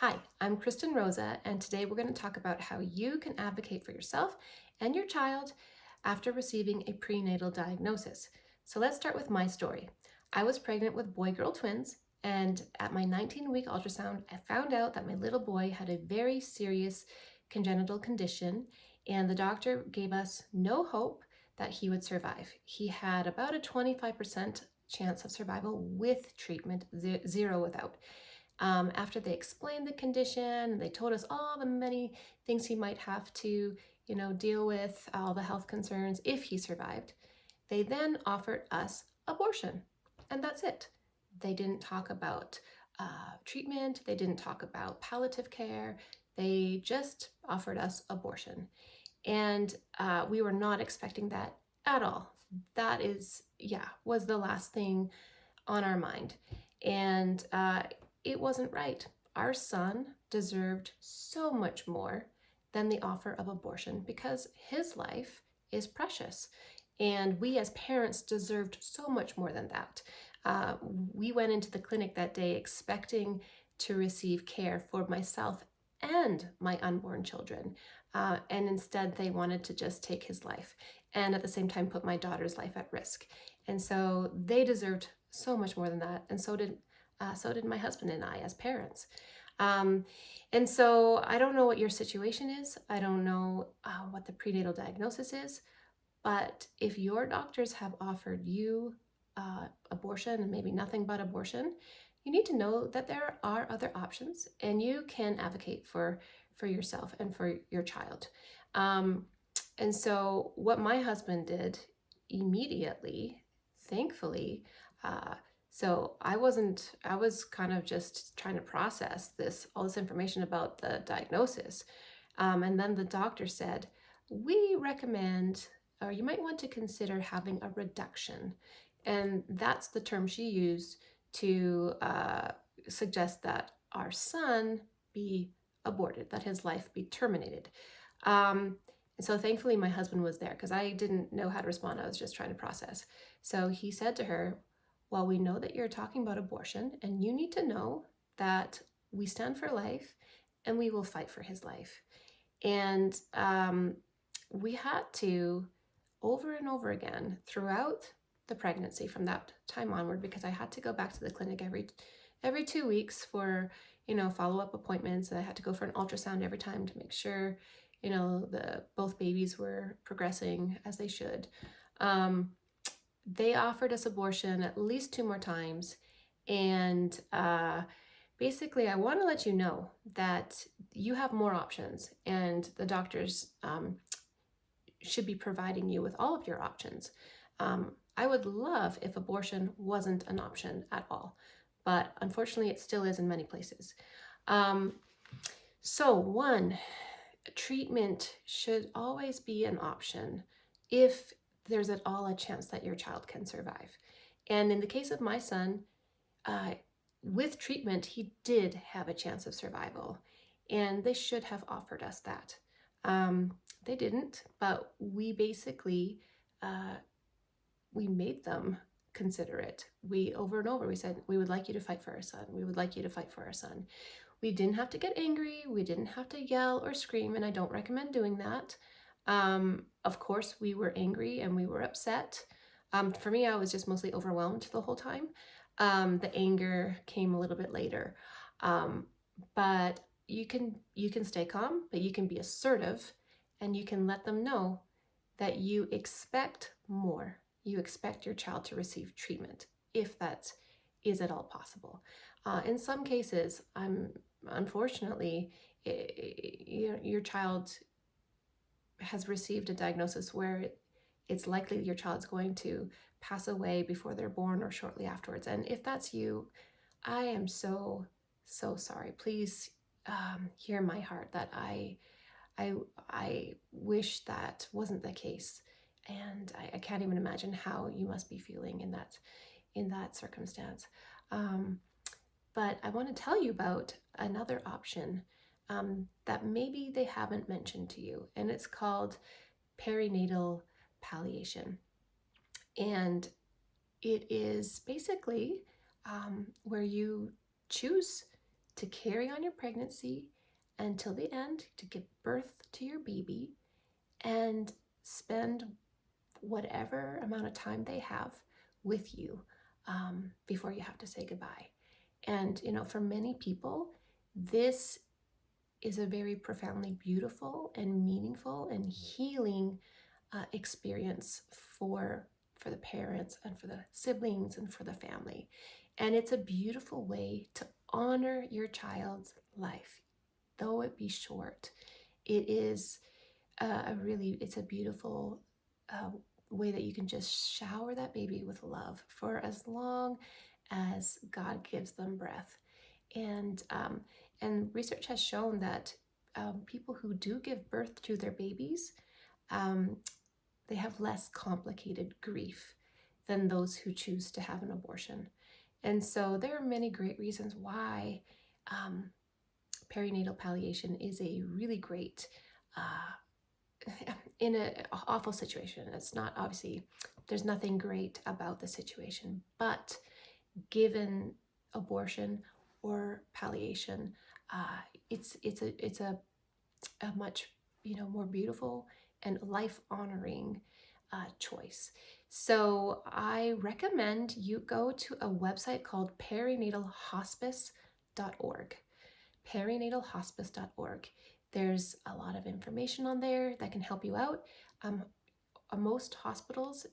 Hi, I'm Kristen Rosa, and today we're going to talk about how you can advocate for yourself and your child after receiving a prenatal diagnosis. So let's start with my story. I was pregnant with boy-girl twins, and at my 19-week ultrasound, I found out that my little boy had a very serious congenital condition, and the doctor gave us no hope that he would survive. He had about a 25% chance of survival with treatment, zero without. After they explained the condition and they told us all the many things he might have to, deal with, all the health concerns if he survived, they then offered us abortion. And that's it. They didn't talk about treatment, they didn't talk about palliative care, they just offered us abortion. And we were not expecting that at all. That was the last thing on our mind. And it wasn't right. Our son deserved so much more than the offer of abortion because his life is precious. And we as parents deserved so much more than that. We went into the clinic that day expecting to receive care for myself and my unborn children. And instead, they wanted to just take his life and at the same time put my daughter's life at risk. And so they deserved so much more than that, and so did my husband and I as parents. Um, and so I don't know what your situation is. I don't know what the prenatal diagnosis is, but if your doctors have offered you abortion and maybe nothing but abortion, you need to know that there are other options, and you can advocate for yourself and for your child. Um, and so what my husband did immediately, thankfully, uh, so I was kind of just trying to process all this information about the diagnosis. And then the doctor said, we recommend, or you might want to consider having a reduction. And that's the term she used to suggest that our son be aborted, that his life be terminated. And so thankfully my husband was there because I didn't know how to respond. I was just trying to process. So he said to her, well, we know that you're talking about abortion, and you need to know that we stand for life and we will fight for his life. And we had to, over and over again throughout the pregnancy from that time onward, because I had to go back to the clinic every 2 weeks for follow-up appointments. And I had to go for an ultrasound every time to make sure the both babies were progressing as they should. They offered us abortion at least 2 more times, and basically I want to let you know that you have more options, and the doctors should be providing you with all of your options. I would love if abortion wasn't an option at all, but unfortunately it still is in many places. So one, treatment should always be an option if there's at all a chance that your child can survive. And in the case of my son, uh, with treatment, he did have a chance of survival, and they should have offered us that. They didn't, but we basically we made them consider it. We over and over we said, we would like you to fight for our son. We would like you to fight for our son. We didn't have to get angry. We didn't have to yell or scream, and I don't recommend doing that. Of course, we were angry and we were upset. For me, I was just mostly overwhelmed the whole time. The anger came a little bit later. But you can stay calm, but you can be assertive, and you can let them know that you expect more. You expect your child to receive treatment if that is at all possible. In some cases, unfortunately, your child has received a diagnosis where it's likely your child's going to pass away before they're born or shortly afterwards. And if that's you, I am so, so sorry. Please hear my heart that I wish that wasn't the case. And I can't even imagine how you must be feeling in that circumstance. But I want to tell you about another option that maybe they haven't mentioned to you, and it's called perinatal palliation. And it is basically where you choose to carry on your pregnancy until the end, to give birth to your baby, and spend whatever amount of time they have with you before you have to say goodbye. And, for many people, this is a very profoundly beautiful and meaningful and healing experience for the parents and for the siblings and for the family. And it's a beautiful way to honor your child's life, though it be short. It is it's a beautiful uh, way that you can just shower that baby with love for as long as God gives them breath. And research has shown that people who do give birth to their babies, um, they have less complicated grief than those who choose to have an abortion. And so there are many great reasons why um, perinatal palliation is a really great in an awful situation. It's not, obviously, there's nothing great about the situation, but given abortion or palliation, it's a much more beautiful and life honoring choice. So I recommend you go to a website called perinatalhospice.org. Perinatalhospice.org. There's a lot of information on there that can help you out. Most hospitals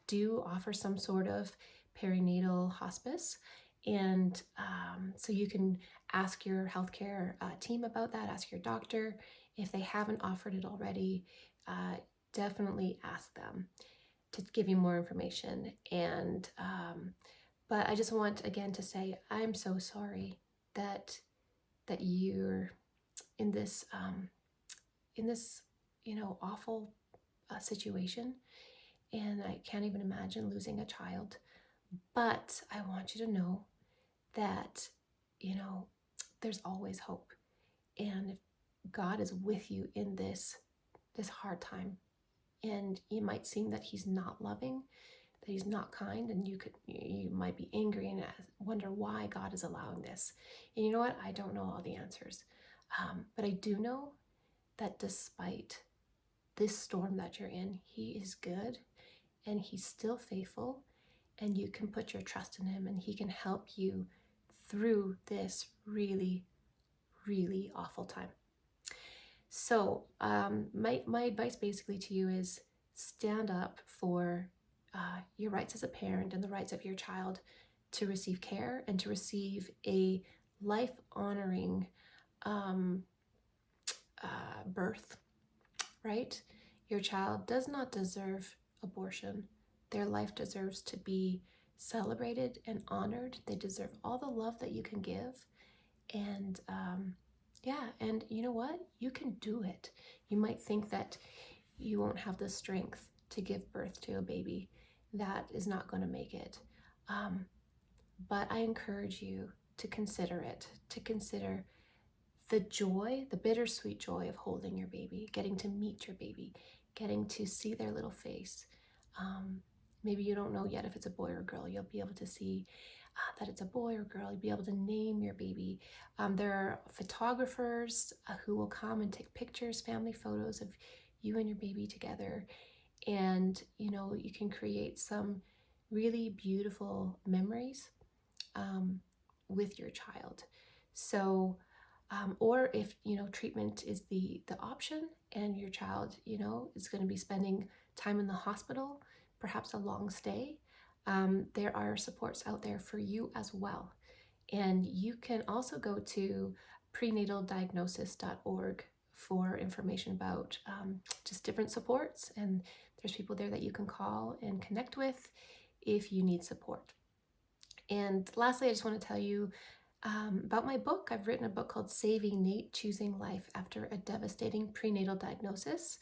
do offer some sort of perinatal hospice, and so you can ask your healthcare team about that, ask your doctor. If they haven't offered it already, definitely ask them to give you more information. And but I just want again to say I'm so sorry that you're in this awful situation, and I can't even imagine losing a child. But I want you to know that there's always hope, and God is with you in this hard time. And it might seem that He's not loving, that He's not kind, and you might be angry and wonder why God is allowing this. And you know what? I don't know all the answers, but I do know that despite this storm that you're in, He is good and He's still faithful, and you can put your trust in Him, and He can help you through this really, really awful time. So my advice basically to you is stand up for your rights as a parent and the rights of your child to receive care and to receive a life-honoring birth, right? Your child does not deserve abortion. Their life deserves to be celebrated and honored. They deserve all the love that you can give. And and you know what? You can do it. You might think that you won't have the strength to give birth to a baby that is not going to make it. But I encourage you to consider it, to consider the joy, the bittersweet joy of holding your baby, getting to meet your baby, getting to see their little face. Maybe you don't know yet if it's a boy or girl. You'll be able to see that it's a boy or girl. You'll be able to name your baby. There are photographers who will come and take pictures, family photos of you and your baby together. And, you can create some really beautiful memories with your child. So, or if treatment is the option, and your child is going to be spending time in the hospital, perhaps a long stay, there are supports out there for you as well. And you can also go to prenataldiagnosis.org for information about just different supports, and there's people there that you can call and connect with if you need support. And lastly, I just want to tell you about my book. I've written a book called Saving Nate, Choosing Life After a Devastating Prenatal Diagnosis.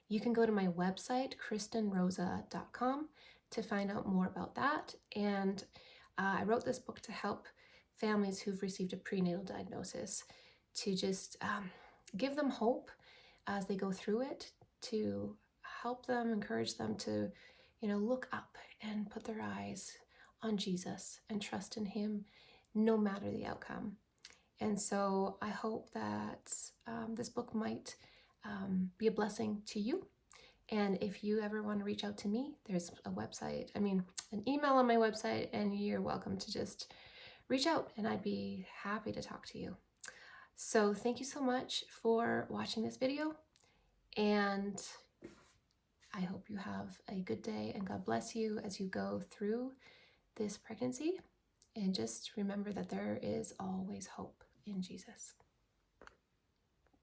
You can go to my website, kristenrosa.com, to find out more about that. And I wrote this book to help families who've received a prenatal diagnosis, to just give them hope as they go through it, to help them, encourage them to, look up and put their eyes on Jesus and trust in Him no matter the outcome. And so I hope that this book might be a blessing to you. And if you ever want to reach out to me, there's an email on my website, and you're welcome to just reach out and I'd be happy to talk to you. So thank you so much for watching this video, and I hope you have a good day and God bless you as you go through this pregnancy. And just remember that there is always hope in Jesus.